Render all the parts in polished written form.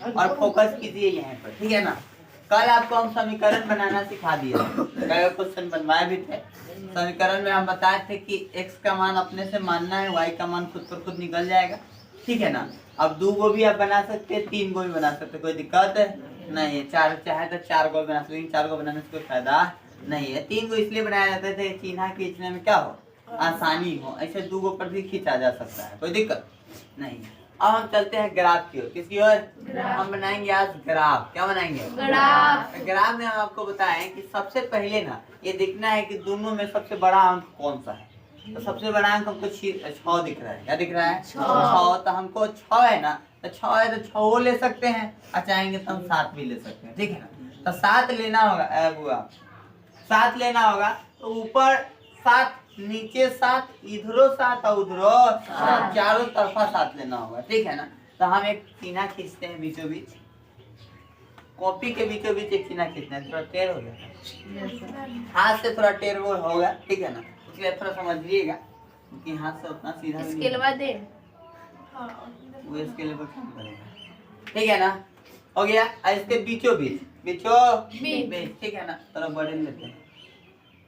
और फोकस कीजिए यहाँ पर, ठीक है ना। कल आपको हम समीकरण बनाना सिखा दिया, कई क्वेश्चन बनवाए भी थे। समीकरण में हम बताए थे कि x का मान अपने से मानना है, y का मान खुद पर खुद निकल जाएगा, ठीक है ना। अब 2 को भी आप बना सकते हैं, 3 को भी बना सकते हैं, कोई दिक्कत नहीं है। 4 चाहे तो 4 को बना सकते, लेकिन 4 को बनाने से कोई फायदा नहीं है। 3 को इसलिए बनाया जाता है चिन्ह खींचने में क्या हो, आसानी हो। ऐसे 2 को पर भी खींचा जा सकता है, कोई दिक्कत नहीं। अब हम चलते हैं ग्राफ की ओर। किसकी ओर? हम बनाएंगे आज ग्राफ। क्या बनाएंगे? ग्राफ। ग्राफ में हम आपको बताएं कि सबसे पहले ना ये देखना है कि दोनों में सबसे बड़ा अंक कौन सा है। तो सबसे बड़ा अंक हमको 6 दिख रहा है। क्या दिख रहा है? 6। तो हमको 6 है ना, तो 6 है तो 6 ले सकते हैं, और चाहेंगे तो हम 7 भी ले सकते हैं, ठीक है ना। तो 7 लेना होगा, 7 लेना होगा। तो ऊपर 7, नीचे 7, इधरो 7 और उधरो 7, चारों तरफा 7 लेना होगा, ठीक है ना। तो हम एक सीना खींचते हैं बीचों बीच, कॉपी के बीचों बीच एक सीना खींचना है। थोड़ा टेढ़ हो जाएगा, हाथ से थोड़ा टेढ़ होगा, ठीक है ना। इसलिए थोड़ा समझिएगा कि हाथ से उतना सीधा इसके बाद वो इसके पर काम करेगा, ठीक है ना। हो गया। इसके बीचों बीच ठीक है ना। थोड़ा बड़े लेते हैं,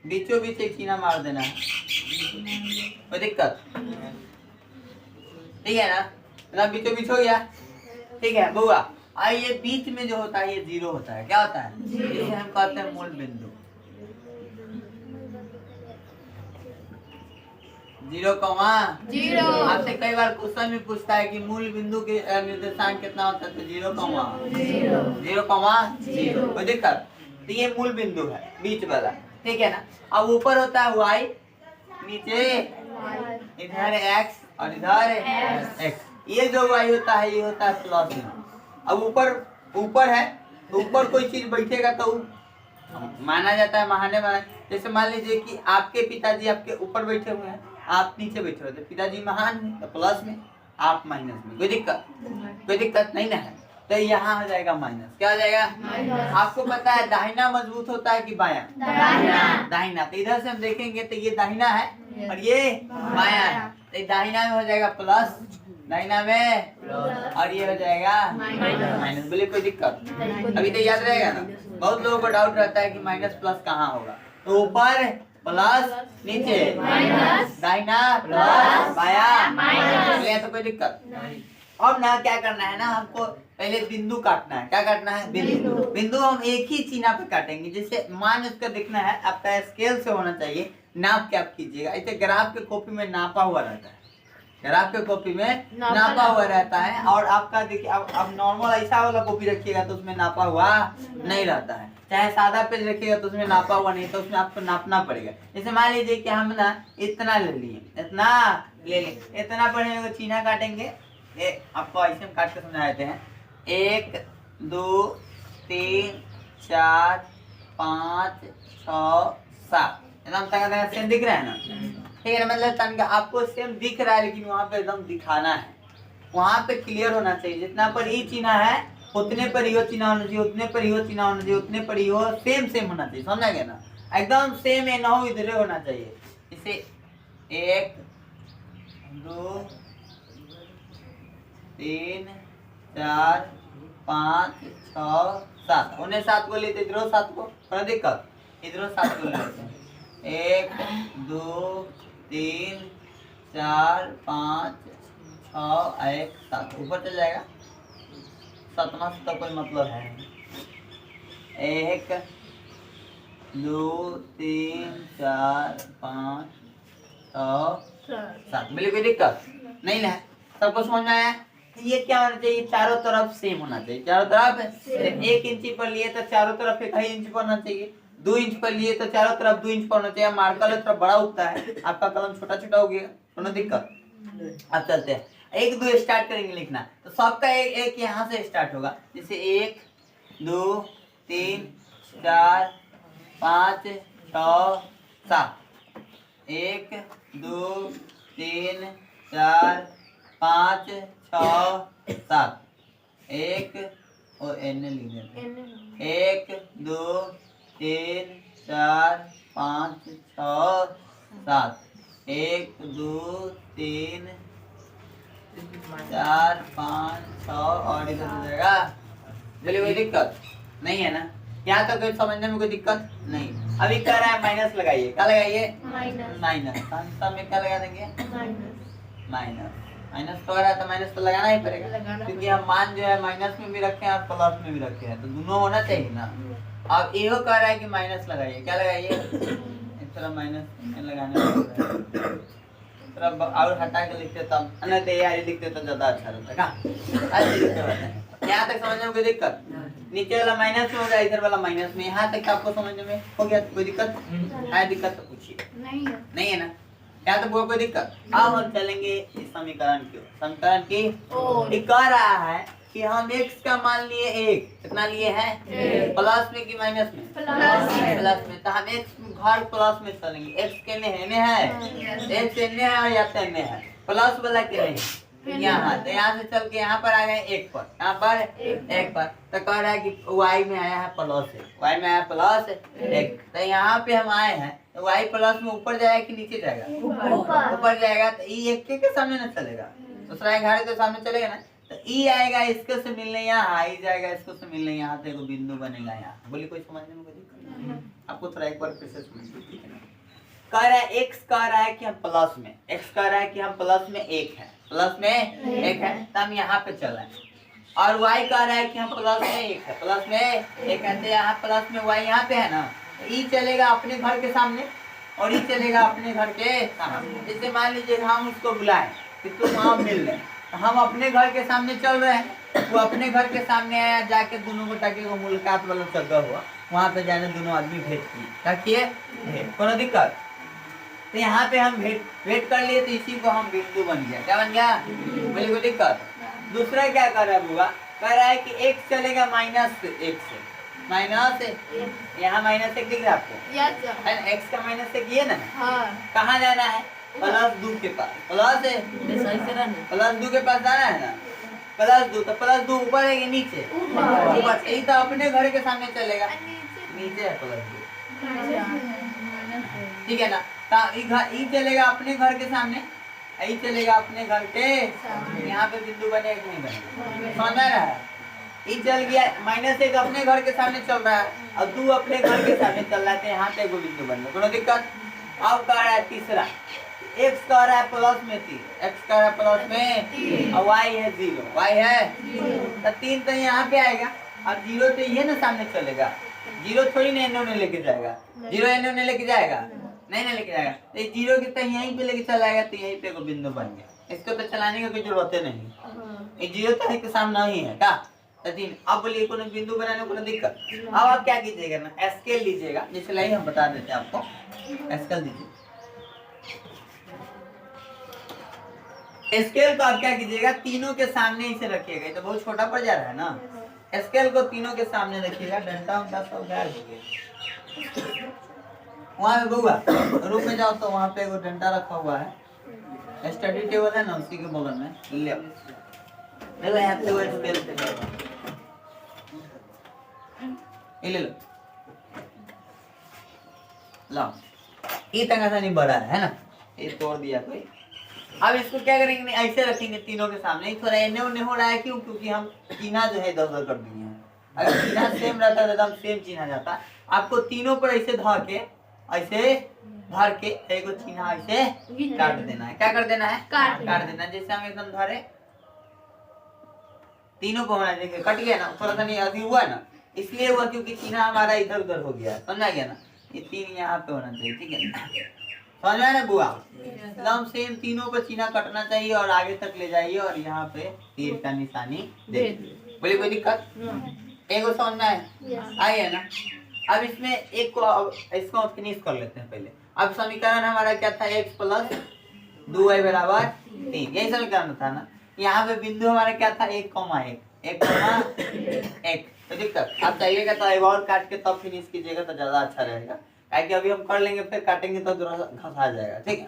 बीचों बीच एक सीना मार देना है, कोई दिक्कत, ठीक है ना। बीचों बीच हो गया, ठीक है बुआ। और ये बीच में जो होता है ये 0 होता है। क्या होता है? जिसे हम कहते हैं मूल बिंदु। 0, आपसे कई बार क्वेश्चन में पूछता है कि मूल बिंदु के निर्देशांक कितना होता है, तो 0, कोई दिक्कत। तो ये मूल बिंदु है बीच वाला, ठीक है ना। अब ऊपर होता है y, नीचे इधर x और इधर x। ये जो y होता है ये होता है प्लस। अब ऊपर है, ऊपर कोई चीज बैठेगा तो माना जाता है, माना। जैसे मान लीजिए कि आपके पिताजी आपके ऊपर बैठे हुए हैं, आप नीचे बैठे हुए थे। पिताजी महान है तो प्लस में, आप माइनस में, कोई दिक्कत नहीं ना है। तो यहाँ हो जाएगा माइनस। क्या हो जाएगा? आपको पता है दाहिना मजबूत होता है कि बायां? दाहिना। तो इधर से हम देखेंगे तो ये दाहिना है और ये बायां है। तो दाहिना में हो जाएगा प्लस, दाहिना में, और ये हो जाएगा माइनस। बोले कोई दिक्कत? अभी तो याद रहेगा ना। बहुत लोगों को डाउट रहता है कि माइनस प्लस कहाँ होगा। तो ऊपर प्लस, नीचे दाहिना प्लस, बायां, तो कोई दिक्कत। अब ना क्या करना है ना, हमको पहले बिंदु काटना है। क्या काटना है? बिंदु हम एक ही चिन्ह पे काटेंगे। जैसे मान उसका देखना है, आपका स्केल से होना चाहिए, नाप के आप कीजिएगा। ऐसे ग्राफ के कॉपी में नापा हुआ रहता है, ग्राफ के कॉपी में नापा हुआ रहता है। और आपका देखिए अब नॉर्मल ऐसा वाला कॉपी रखिएगा तो उसमें नापा हुआ नहीं रहता है। चाहे सादा पेज रखिएगा तो उसमें नापा हुआ नहीं, तो उसमें आपको नापना पड़ेगा। जैसे मान लीजिए कि हम ना इतना ले लिए, इतना ले लें, इतना पढ़ने को चिन्ह काटेंगे। आपको ऐसे हम काट के समझा देते हैं। 1 2 3 4 5 6 7 एकदम तंगा सेम दिख रहा है ना, ठीक है ना। मतलब तंगा आपको सेम दिख रहा है, लेकिन वहाँ पे एकदम दिखाना है, वहाँ पे क्लियर होना चाहिए। जितना पर ही चिन्ह है उतने पर ही चिन्ह होना चाहिए, उतने पर ही चिन्ह होना चाहिए, उतने पर ही सेम होना चाहिए। समझा गया ना? एकदम सेम है, ना हो इधर होना चाहिए। इसे 1 2 3 4 5 6 7, उन्हें 7 को लेते, इधरों 7 को, थोड़ा दिक्कत, इधरों 7 को लेते हैं। 1 2 3 4 5 6 1 7, ऊपर चल जाएगा। 7वां से तो कोई मतलब है नहीं। 1 2 3 4 5 6 7, बोले कोई दिक्कत नहीं ना? सबको समझ में आया? ये क्या होना चाहिए? चारों तरफ सेम होना चाहिए। चारों तरफ 1 इंची पर लिए तो चारों तरफ 1 इंच पर होना चाहिए। 2 इंच पर लिए तो चारों तरफ 2 इंच पर होना चाहिए। मार्कर थोड़ा बड़ा उगता है, आपका कलम छोटा हो गया, कोई दिक्कत। अब चलते हैं 1 2 स्टार्ट करेंगे लिखना। तो सबका एक यहाँ से स्टार्ट होगा। जैसे 1 2 3 4 5 6 7, 1 2 3 4 5 6 7, 1 और एन लिख देते हैं। 1 2 3 4 5 6 7, 1 2 3 4 5 6, और इधर हो जाएगा बोलिए कोई दिक्कत नहीं है ना? यहाँ तक कोई समझने में कोई दिक्कत नहीं। अभी कह रहा है माइनस लगाइए, क्या लगाइए? माइनस। आंसर में क्या लगा देंगे? माइनस। माइनस तो आ रहा है तो माइनस तो लगाना ही पड़ेगा, क्योंकि हम मान जो है माइनस में भी रखे हैं और प्लस में भी रखे हैं, तो दोनों होना चाहिए ना। अब ये कह रहा है कि माइनस लगाइए, क्या लगाइए? इस तरह माइनस लगाने थोड़ा और हटा के लिखते तब, नहीं तो यार लिखते तो ज्यादा अच्छा रहता का। ऐसे लिखते रहते हैं। यहाँ तक समझने में कोई दिक्कत? नीचे वाला माइनस में होगा, इधर वाला माइनस में। यहाँ तक आपको समझने में हो गया? कोई दिक्कत है? दिक्कत तो पूछिए। नहीं है ना? यहाँ तक कोई दिक्कत? अब हम चलेंगे इस समीकरण की। समीकरण की कह रहा है कि हम x का मान लिए 1, कितना लिए हैं? प्लस में कि माइनस में? प्लस में। तो हम x घर प्लस में चलेंगे। x के एने है, x एने है और या एने है, प्लस वाला के नहीं यहाँ। तो यहाँ से चल के यहाँ पर आ गए 1 पर, यहाँ पर 1 पर। तो कह रहा है कि y में आया है प्लस 1, y में आया प्लस 1। तो यहाँ पे हम आए हैं तो y प्लस में ऊपर जाएगा कि नीचे जाएगा? ऊपर जाएगा। तो ई एक के सामने न चलेगा, दूसरा घर के सामने चलेगा ना। तो ई आएगा इसके से मिलने यहाँ, आई जाएगा इसको से मिलने यहाँ, तो एक बिंदु बनेगा यहाँ। बोलिए कोई समझने में कोई दिक्कत? आपको थोड़ा एक बार फिर से समझिए। कह रहा है x कह रहा है कि हम प्लस में, x कह रहा है कि हम प्लस में 1 है, प्लस में 1 है, तो हम यहाँ पे चल रहे हैं। और y कह रहा है कि हम प्लस में 1 है, प्लस में 1 है, तो यहाँ प्लस में y यहाँ पे है ना। ई चलेगा अपने घर के सामने और ई चलेगा अपने घर के सामने। जैसे मान लीजिए हम उसको बुलाएं कि तुम वहाँ मिल रहे, हम अपने घर के सामने चल रहे हैं, वो अपने घर के सामने आया, जाके दोनों को ताकि वो मुलाकात वाला जगह हुआ, वहाँ पे जाने दोनों आदमी भेंट किए, क्या किए? कोनो दिक्कत? तो यहाँ पे हम भेंट कर लिए, तो इसी को हम बिंदु बन गया। क्या बन गया? बोलिए कोई दिक्कत? दूसरा क्या कर रहा है बुआ? कह रहा है कि x चलेगा -1 से, माइनस यहाँ -1 दिख रहा है आपको? x का -1 ये ना। कहाँ जाना है? +2 के पास। +2 के पास जाना है ना। +2 तो +2 ऊपर है कि नीचे? ऊपर। यही तो अपने घर के सामने चलेगा, नीचे है +2, ठीक है ना। ई चलेगा अपने घर के सामने, ई चलेगा अपने घर के, यहाँ पे बिंदु बनेगा कि नहीं बनेगा? समझ आ रहा है? ई चल गया, -1 अपने घर के सामने चल रहा है और 2 अपने घर के सामने चल रहा है, यहाँ पे एक बिंदु बन गया। कोनो दिक्कत? अब कह रहा है तीसरा, x कह रहा है प्लस में 3, x कह रहा है प्लस में और y है 0, y है तो 3 तो यहाँ पे आएगा और 0 तो ये ना सामने चलेगा। 0 थोड़ी ना इन्होंने लेके जाएगा, 0 इन्होंने लेके जाएगा नहीं ना लेके जाएगा। तो 0 की तो यहीं पे लेके चला आएगा, तो यहीं पे को बिंदु बन गया। इसको तो चलाने की कोई जरूरत नहीं, ये 0 तो के सामने ही है का। तो 3। अब बोलिए कोनो बिंदु बनाने को दिक्कत? अब आप क्या कीजिएगा ना, स्केल लीजिएगा, जैसे लाइए हम बता देते हैं आपको। स्केल दीजिए, स्केल को आप क्या कीजिएगा, तीनों के सामने इसे रखिएगा। ये तो बहुत छोटा पड़ जा रहा है ना। स्केल को तीनों के सामने रखिएगा, डंडा उंडा सब गाड़ दीजिए। वहाँ पे बउआ रूम में जाओ तो वहाँ पे एगो डंडा रखा हुआ है, स्टडी टेबल है ना, उसी के बगल में ले देखो, यहाँ पे वो स्केल पे ले लो, लो। ये तंगा सा नहीं बड़ा है ना, ये तोड़ दिया कोई। अब इसको क्या करेंगे, ऐसे रखेंगे तीनों के सामने। थोड़ा इन्ने उन्ने हो रहा है, क्यों? क्योंकि हम चिन्हा जो है इधर-उधर कर दिए हैं। अगर चिन्हा सेम रहता तो एकदम सेम चिन्हा जाता। आपको तीनों पर ऐसे धर के, ऐसे धर के एगो चिन्हा ऐसे काट देना है। क्या कर देना है? काट देना है। जैसे हम एकदम धरे, तीनों को होना चाहिए, कट गया ना, थोड़ा सा नहीं अभी हुआ ना, इसलिए हुआ क्योंकि चिन्हा हमारा इधर उधर हो गया। समझा गया ना? ये 3 यहाँ पे होना चाहिए, ठीक है ना? समझ में आया ना बुआ? एकदम सेम तीनों पर चिन्हा कटना चाहिए और आगे तक ले जाइए और यहाँ पे तीर का निशानी दे दीजिए। बोलिए कोई दिक्कत? एगो समझ में आई है ना? अब इसमें एक को, इसको फिनिश कर लेते हैं पहले। अब समीकरण हमारा क्या था? x + 2y = 3, यही समीकरण था ना। यहाँ पे बिंदु हमारा क्या था? 1,1, 1,1। तो दिक्कत आप चाहिएगा तो एक और काट के तब फिनिश कीजिएगा तो ज्यादा अच्छा रहेगा, क्योंकि अभी हम कर लेंगे फिर काटेंगे तो थोड़ा घसा जाएगा, ठीक है?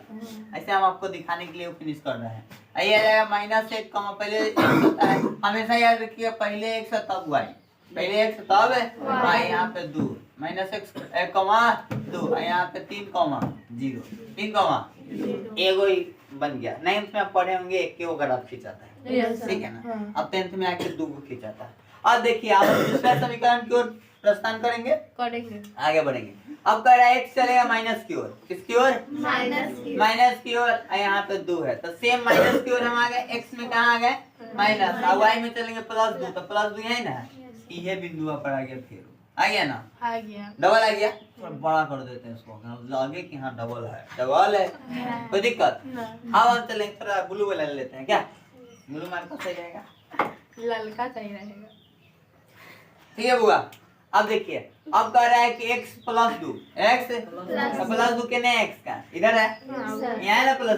ऐसे हम आपको दिखाने के लिए फिनिश कर रहे हैं। ये आ जाएगा -1, पहले x होता है, हमेशा याद रखिए, पहले x तब y, पहले x तब y, यहाँ पे 2 -x 1,2, यहाँ पे 3,0, 3,0 एगो ही बन गया। 9th में आप पढ़े होंगे 1 के ग्राफ खींचाता है, ठीक है ना? अब 10th में आके 2 को खींचाता है। और देखिए आप दूसरा समीकरण की ओर प्रस्थान करेंगे, आगे बढ़ेंगे। अब कह रहा है x चलेगा माइनस की ओर, किसकी ओर? माइनस की ओर। यहाँ पे 2 है तो सेम माइनस की ओर हम आ गए, x में कहाँ आ गए? माइनस। अब y में चलेंगे +2, तो +2 है ना, ये बिंदु पर आ गया, फिर आ गया ना, आ गया, डबल आ गया। थोड़ा बड़ा कर देते हैं इसको, लगे कि हाँ डबल है, डबल है, कोई दिक्कत? अब हम चलेंगे थोड़ा ब्लू वाला ले लेते हैं, क्या ब्लू मार्क का सही रहेगा? ललका सही रहेगा। ठीक है बुआ। अब देखिए अब कह रहा है कि x + 2, x +2 के ने x का इधर है, यहाँ है ना +2।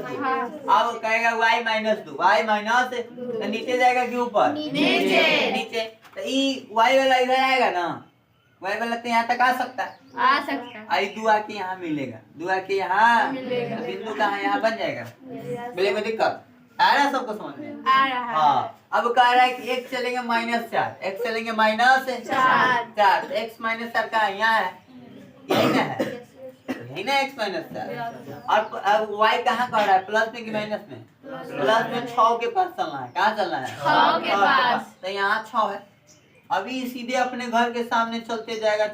अब कहेगा y - 2, y माइनस तो नीचे जाएगा कि ऊपर? नीचे। तो ये y वाला इधर आएगा ना, y वाला तो यहाँ तक आ सकता है, आई 2 आके यहाँ मिलेगा, 2 आके यहाँ मिलेगा। बिंदु कहाँ यहाँ बन जाएगा। बोले कोई दिक्कत आ रहा है सबको समझ में? आ रहा है। हाँ। अब कह रहा है कि x चलेंगे -4, x चलेंगे -4, तो x -4 का यहाँ है, यही ना है, यही ना x -4। और अब y कहाँ कह रहा है, प्लस में कि माइनस में? प्लस में 6 के पास चलना है, कहाँ चलना है? 6 के पास। तो यहाँ 6 है, अभी सीधे अपने घर के सामने चलते जाएगा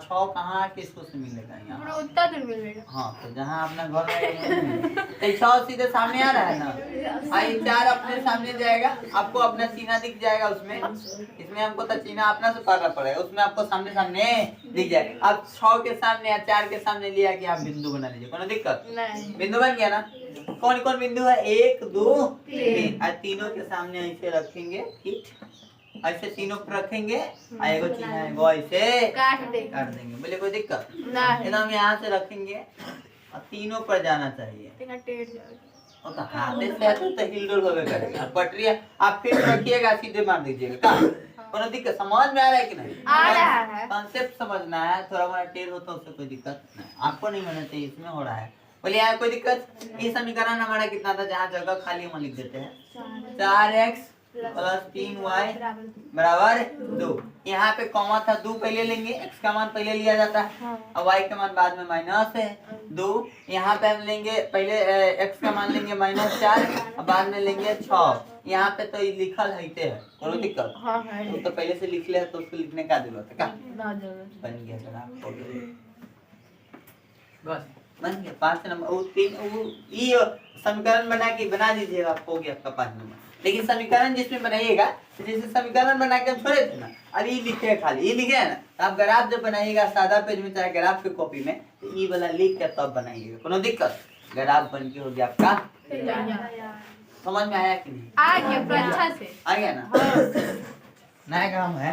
6 कहाँ किसको से मिलेगा यहाँ? उतना दूर मिलेगा। हाँ तो जहाँ अपना घर रहेगा तो 6 सीधे सामने आ रहा है ना, आई 4 अपने सामने जाएगा, आपको अपना सीना दिख जाएगा उसमें, इसमें हमको तो सीना अपना से करना पड़ेगा, उसमें आपको सामने सामने दिख जाएगा। अब 6 के सामने या 4 के सामने लिया कि आप बिंदु बना लीजिए, कोई दिक्कत नहीं। बिंदु बन गया ना। कौन कौन बिंदु है? 1 2 3, और तीनों के सामने ऐसे रखेंगे, ठीक ऐसे तीनों पर रखेंगे, एगो चिन्ह है वो ऐसे काट देंगे, बोले कोई दिक्कत नहीं। एकदम यहाँ से रखेंगे और तीनों पर जाना चाहिए, टेढ़ जाएगा। और तो हाथे से आते तो हिलडोल होवे करेगा। अब पटरी आप फिर रखिएगा, सीधे मार दीजिएगा, का कोनो दिक्कत? समझ में आ रहा है कि नहीं? आ रहा है। कॉन्सेप्ट समझना है, थोड़ा मोड़ा टेढ़ होता है उससे कोई दिक्कत नहीं, आपको नहीं होना चाहिए, इसमें हो रहा है। बोलिए यार कोई दिक्कत? ये समीकरण हमारा कितना था, जहाँ जगह खाली हम लिख देते हैं 4x + 3y = 2। यहाँ पे कॉमा था, 2 पहले लेंगे, x का मान पहले लिया जाता है और y का मान बाद में माइनस है 2। यहाँ पे हम लेंगे पहले x का मान लेंगे -4 और बाद में लेंगे 6। यहाँ पे तो लिखल है, कोई दिक्कत? हाँ है। तो पहले से लिख ले तो उसको लिखने का जरूरत है, क्या ना जरूरत। बन गया जनाब, हो गया बस, बन गया 5 नंबर। वो 3 वो ये समीकरण बना दीजिएगा, आप हो गया आपका 5 नंबर। लेकिन समीकरण जिसमें बनाइएगा, जैसे समीकरण बना के हम छोड़े थे ना, अब ये लिखे है, खाली ये लिखे है ना, तो आप ग्राफ जब बनाइएगा सादा पेज में चाहे ग्राफ के कॉपी में, तो ये वाला लिख के तब बनाइएगा, कोनो दिक्कत? ग्राफ बन के हो गया आपका। समझ में आया कि नहीं? आ गया अच्छा से, आ गया ना? नया काम है।